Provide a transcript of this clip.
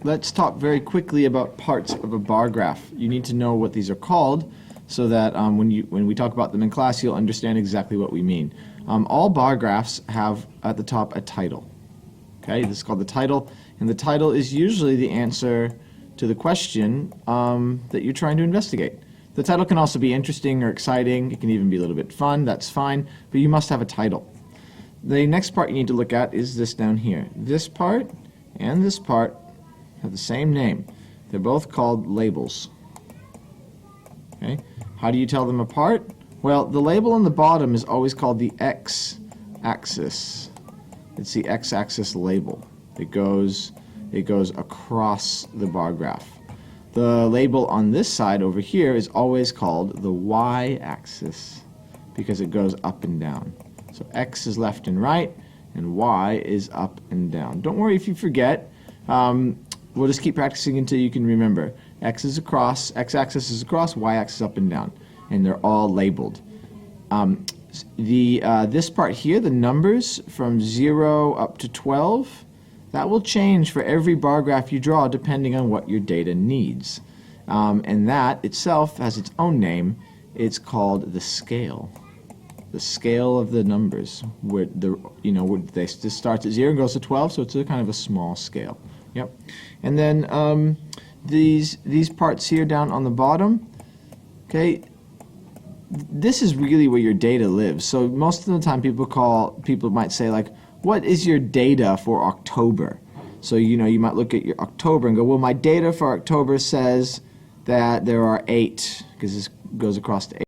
let's talk very quickly about parts of a bar graph. You need to know what these are called so that when we talk about them in class, you'll understand exactly what we mean. All bar graphs have at the top a title. Okay, this is called the title, and the title is usually the answer to the question that you're trying to investigate. The title can also be interesting or exciting. It can even be a little bit fun. That's fine, but you must have a title. The next part you need to look at is this down here. This part and this part have the same name. They're both called labels. Okay? How do you tell them apart? Well, the label on the bottom is always called the x-axis. It's the x-axis label. It goes across the bar graph. The label on this side over here is always called the y-axis because it goes up and down. So x is left and right, and y is up and down. Don't worry if you forget. We'll just keep practicing until you can remember. X is across, x-axis is across, y-axis up and down, and they're all labeled. This part here, the numbers from 0 up to 12, that will change for every bar graph you draw depending on what your data needs. And that itself has its own name. It's called the scale. The scale of the numbers, where this starts at 0 and goes to 12, so it's a kind of a small scale. Yep. And then these parts here down on the bottom, okay, this is really where your data lives. So most of the time people might say, like, what is your data for October? So you might look at your October and go, well, my data for October says that there are 8, because this goes across to 8.